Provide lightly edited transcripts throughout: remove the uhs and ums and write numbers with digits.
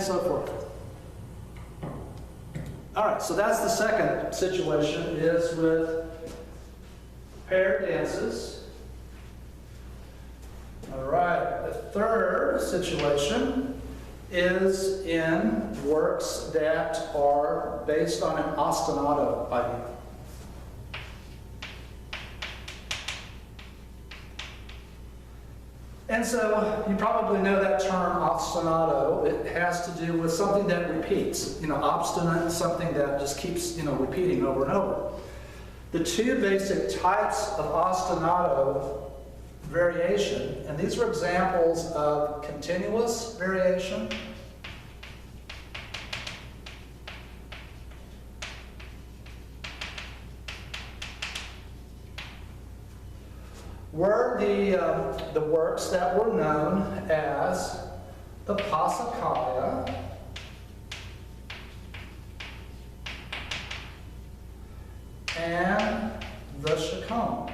so forth. All right, so that's the second situation, is with paired dances. All right, the third situation is in works that are based on an ostinato idea. And so you probably know that term ostinato. It has to do with something that repeats, obstinate, something that just keeps, repeating over and over. The two basic types of ostinato variation, and these are examples of continuous variation were the works that were known as the Passacaglia and the Chaconne.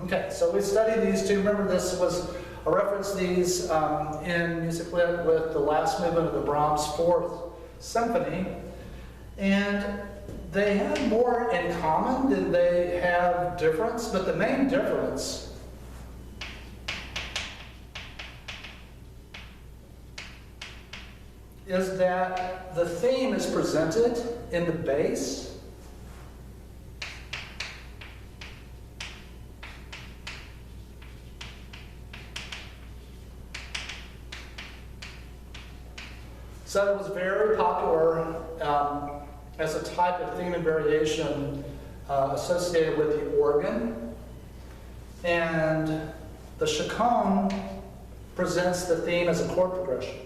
Okay, so we studied these two. Remember, this was I referenced these in Music Lit with the last movement of the Brahms Fourth Symphony, and they have more in common than they have difference, but the main difference is that the theme is presented in the bass, so it was very popular as a type of theme and variation associated with the organ. And the Chaconne presents the theme as a chord progression.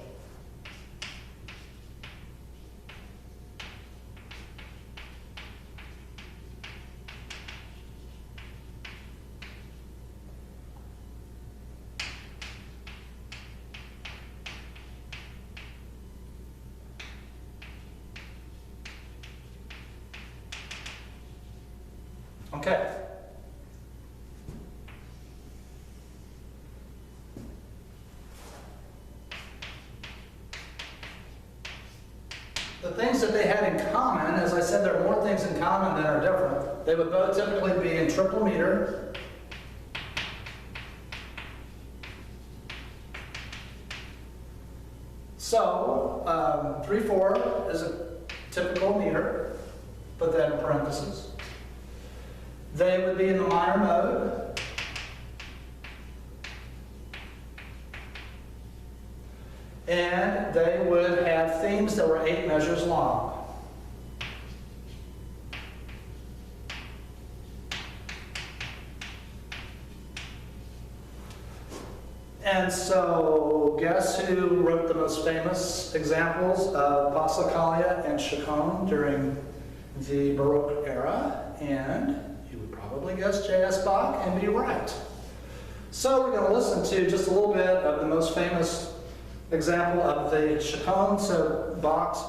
Okay. The things that they had in common, as I said, there are more things in common than are different. They would both typically be in triple meter. So, 3/4 is a typical meter, put that in parentheses. They would be in the minor mode. And they would have themes that were 8 measures long. And so, guess who wrote the most famous examples of Passacaglia and Chaconne during the Baroque era? And you would probably guess J.S. Bach and be right. So we're going to listen to just a little bit of the most famous example of the Chaconne. So Bach's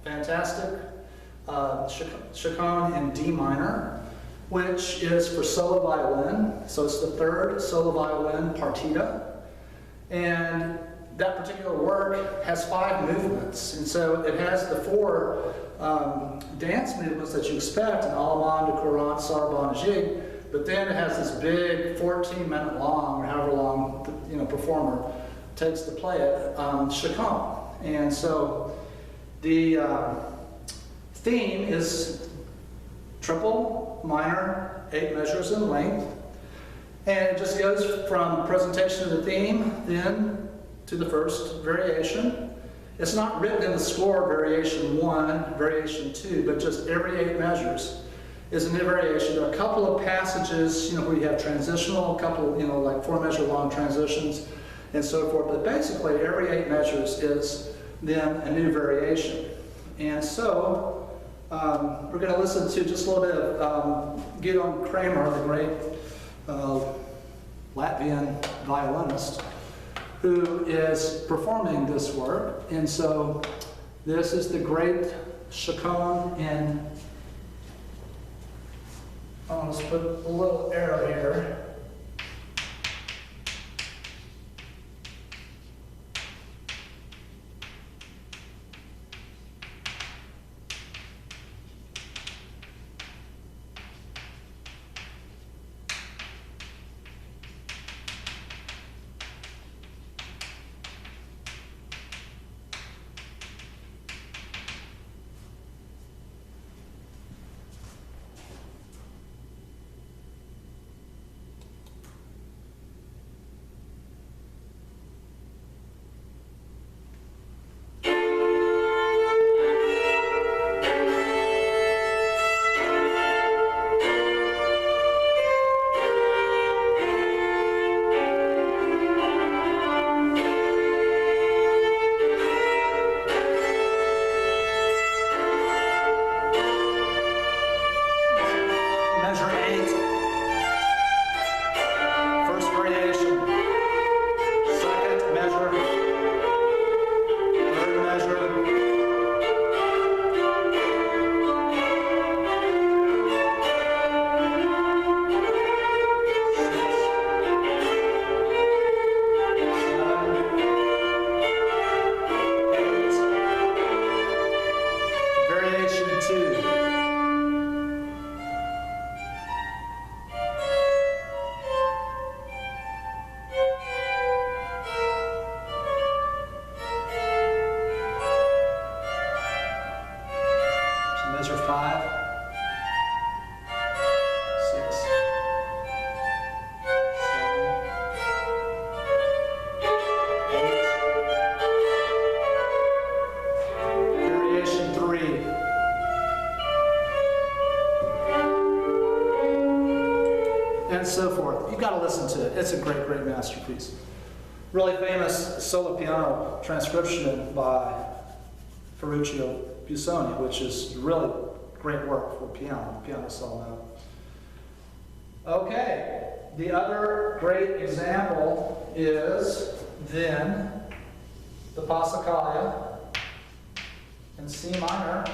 fantastic Chaconne in D minor, which is for solo violin. So it's the third solo violin partita. And that particular work has 5 movements. And so it has the 4 dance movements that you expect in Allemande, Courant, Sarabande, Jig, but then it has this big 14-minute long, or however long the performer takes to play it, Chaconne. And so the theme is triple minor, 8 measures in length, and it just goes from presentation of the theme then to the first variation. It's not written in the score, variation 1, variation 2, but just every 8 measures is a new variation. There are a couple of passages, where you have transitional, a couple, like 4-measure long transitions and so forth, but basically every 8 measures is then a new variation. And so we're going to listen to just a little bit of Guido Kramer, the great Latvian violinist, who is performing this work. And so this is the great Chaconne in, let's put a little arrow here. listen to it. It's a great, great masterpiece. Really famous solo piano transcription by Ferruccio Busoni, which is really great work for piano solo. Okay, the other great example is then the Passacaglia in C minor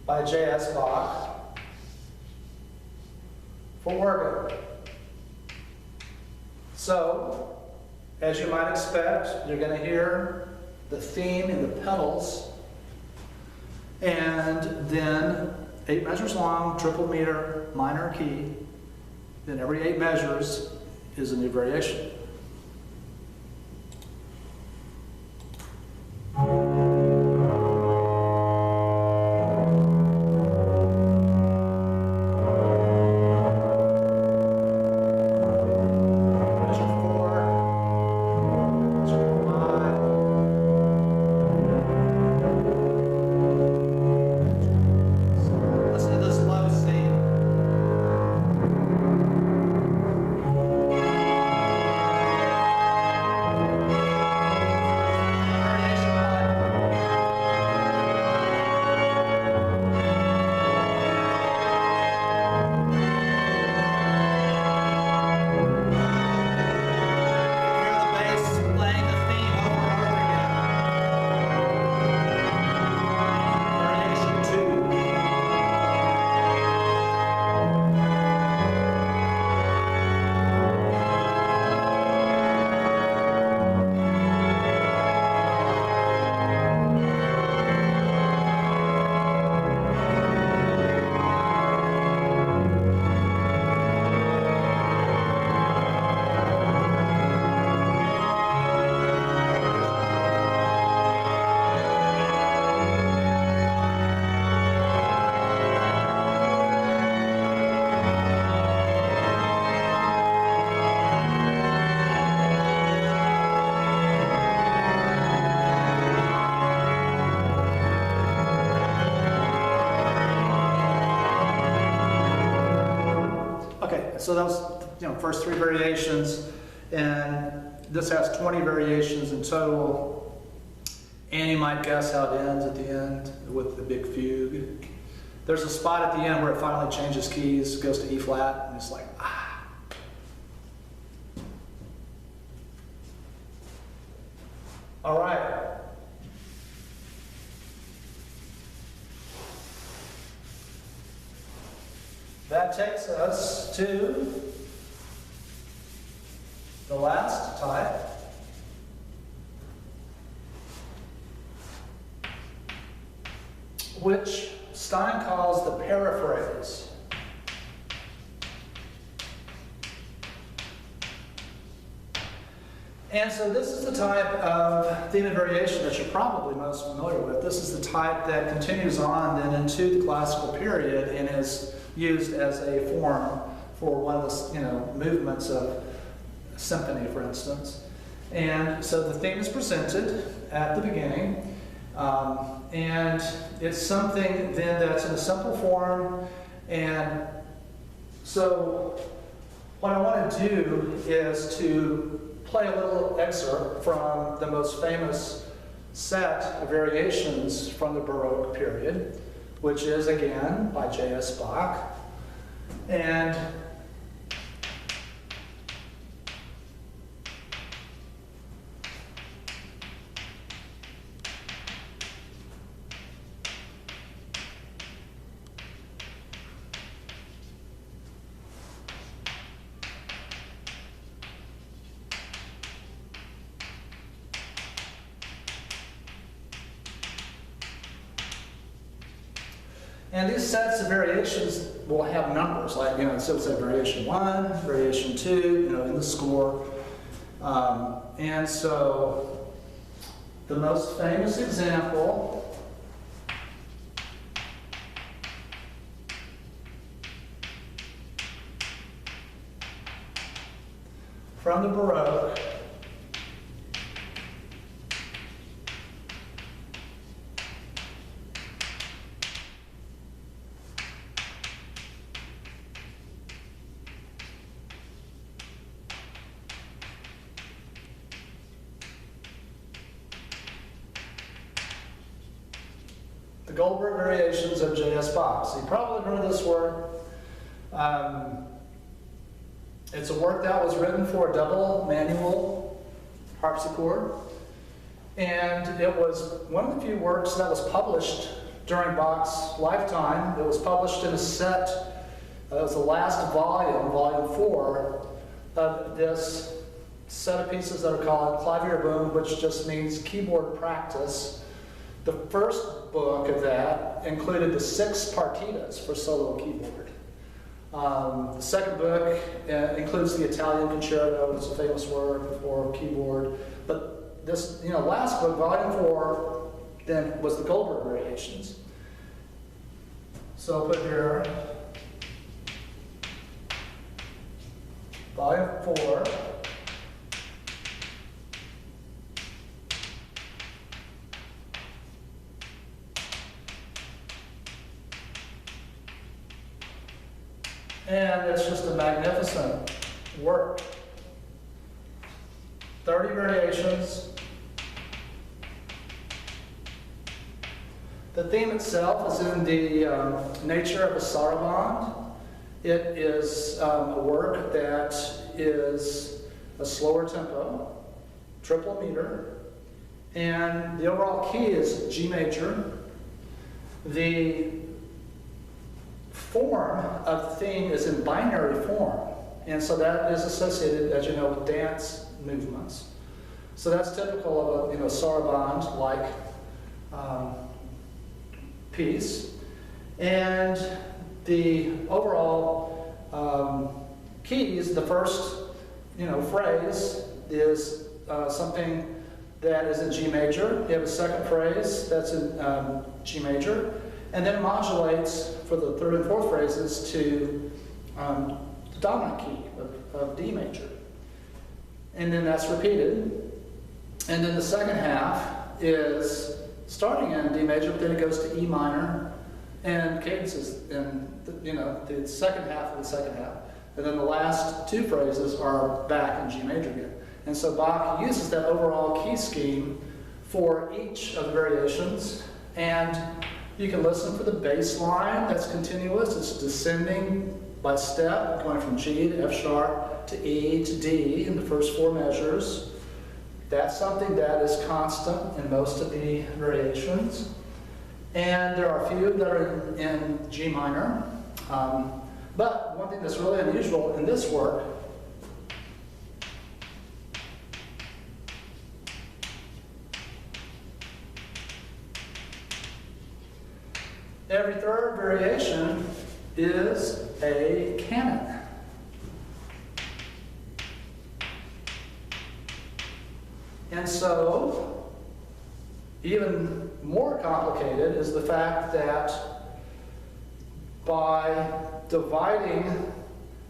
by J.S. Bach for organ. So, as you might expect, you're going to hear the theme in the pedals, and then 8 measures long, triple meter, minor key. Then every 8 measures is a new variation. So that was, first 3 variations, and this has 20 variations in total. And you might guess how it ends at the end with the big fugue. There's a spot at the end where it finally changes keys, goes to E flat, and it's like, ah. All right. That takes us to the last type, which Stein calls the paraphrase. And so this is the type of theme and variation that you're probably most familiar with. This is the type that continues on then into the classical period and is used as a form for one of the movements of symphony, for instance. And so the theme is presented at the beginning, and it's something then that's in a simple form. And so what I want to do is to play a little excerpt from the most famous set of variations from the Baroque period, which is, again, by J.S. Bach. And these sets of variations will have numbers, like, so it's a variation 1, variation 2, in the score. And so the most famous example from the Baroque Goldberg Variations of J.S. Bach. So you probably heard of this work. It's a work that was written for a double manual harpsichord. And it was one of the few works that was published during Bach's lifetime. It was published in a set, it was the last volume, volume 4, of this set of pieces that are called Klavierboom, which just means keyboard practice. The first book of that included the 6 partitas for solo keyboard. The second book includes the Italian Concerto, which is a famous work for keyboard. But this, last book, volume 4, then was the Goldberg Variations. So I'll put here, volume 4. And it's just a magnificent work. 30 variations. The theme itself is in the nature of a saraband. It is a work that is a slower tempo, triple meter, and the overall key is G major. The form of the theme is in binary form, and so that is associated, as you know, with dance movements. So that's typical of a saraband-like piece. And the overall keys, the first phrase is something that is in G major. You have a second phrase that's in G major, and then modulates for the third and fourth phrases to the dominant key of D major. And then that's repeated. And then the second half is starting in D major, but then it goes to E minor, and cadences in the second half of the second half. And then the last 2 phrases are back in G major again. And so Bach uses that overall key scheme for each of the variations, and you can listen for the bass line that's continuous. It's descending by step, going from G to F sharp to E to D in the first 4 measures. That's something that is constant in most of the variations. And there are a few that are in G minor. But one thing that's really unusual in this work every third variation is a canon. And so, even more complicated is the fact that by dividing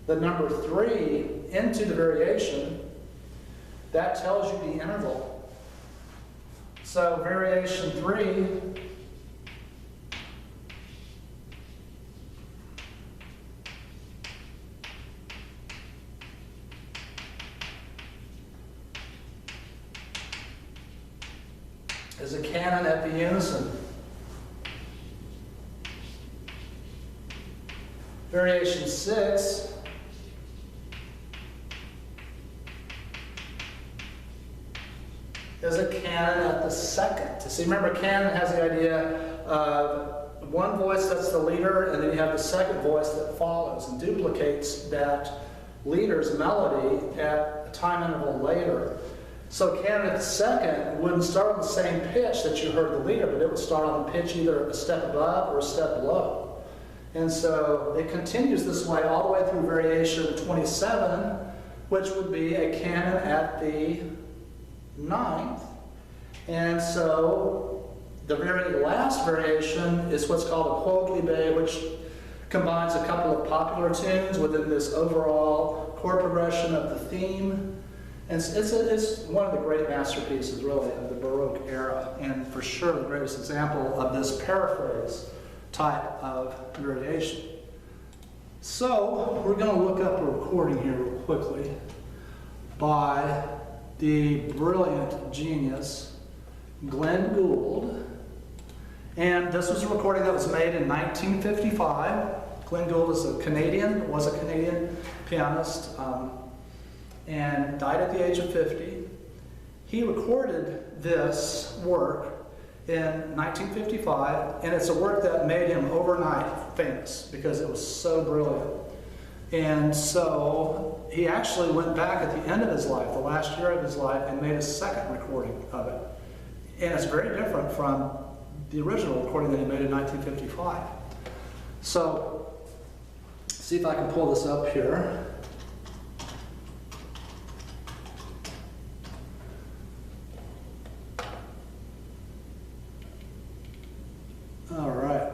the number 3 into the variation, that tells you the interval. So variation 3 is a canon at the unison. Variation 6 is a canon at the second. See, remember, canon has the idea of one voice that's the leader, and then you have the second voice that follows and duplicates that leader's melody at a time interval later. So canon at the second wouldn't start on the same pitch that you heard the leader, but it would start on the pitch either a step above or a step below. And so it continues this way all the way through variation 27, which would be a canon at the 9th. And so the very last variation is what's called a quodlibet, which combines a couple of popular tunes within this overall chord progression of the theme. And it's one of the great masterpieces, really, of the Baroque era, and for sure the greatest example of this paraphrase type of variation. So we're going to look up a recording here real quickly by the brilliant genius Glenn Gould, And this was a recording that was made in 1955. Glenn Gould was a Canadian pianist, and died at the age of 50. He recorded this work in 1955, and it's a work that made him overnight famous because it was so brilliant. And so he actually went back at the end of his life, the last year of his life, and made a second recording of it. And it's very different from the original recording that he made in 1955. So, see if I can pull this up here. All right.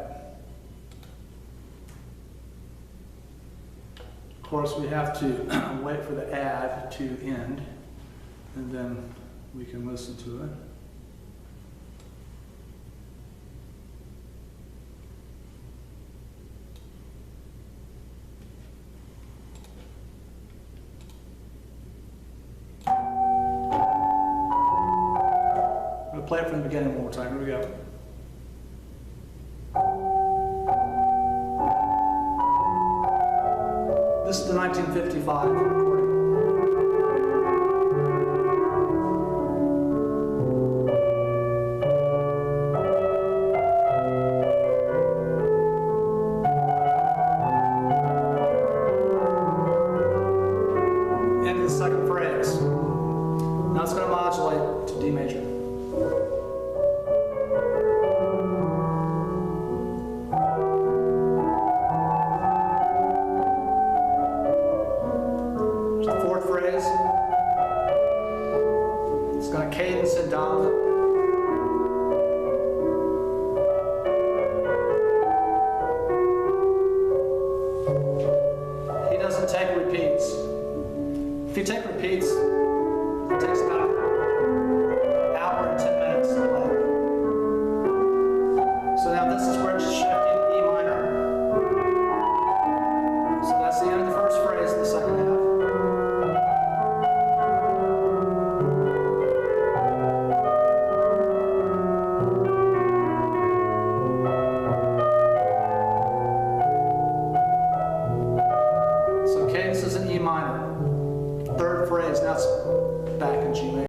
Of course, we have to wait for the ad to end, and then we can listen to it. I'm going to play it from the beginning one more time. Here we go. This is the 1955 recording. And the second phrase. Now it's going to modulate to D major. It's going to cadence it down.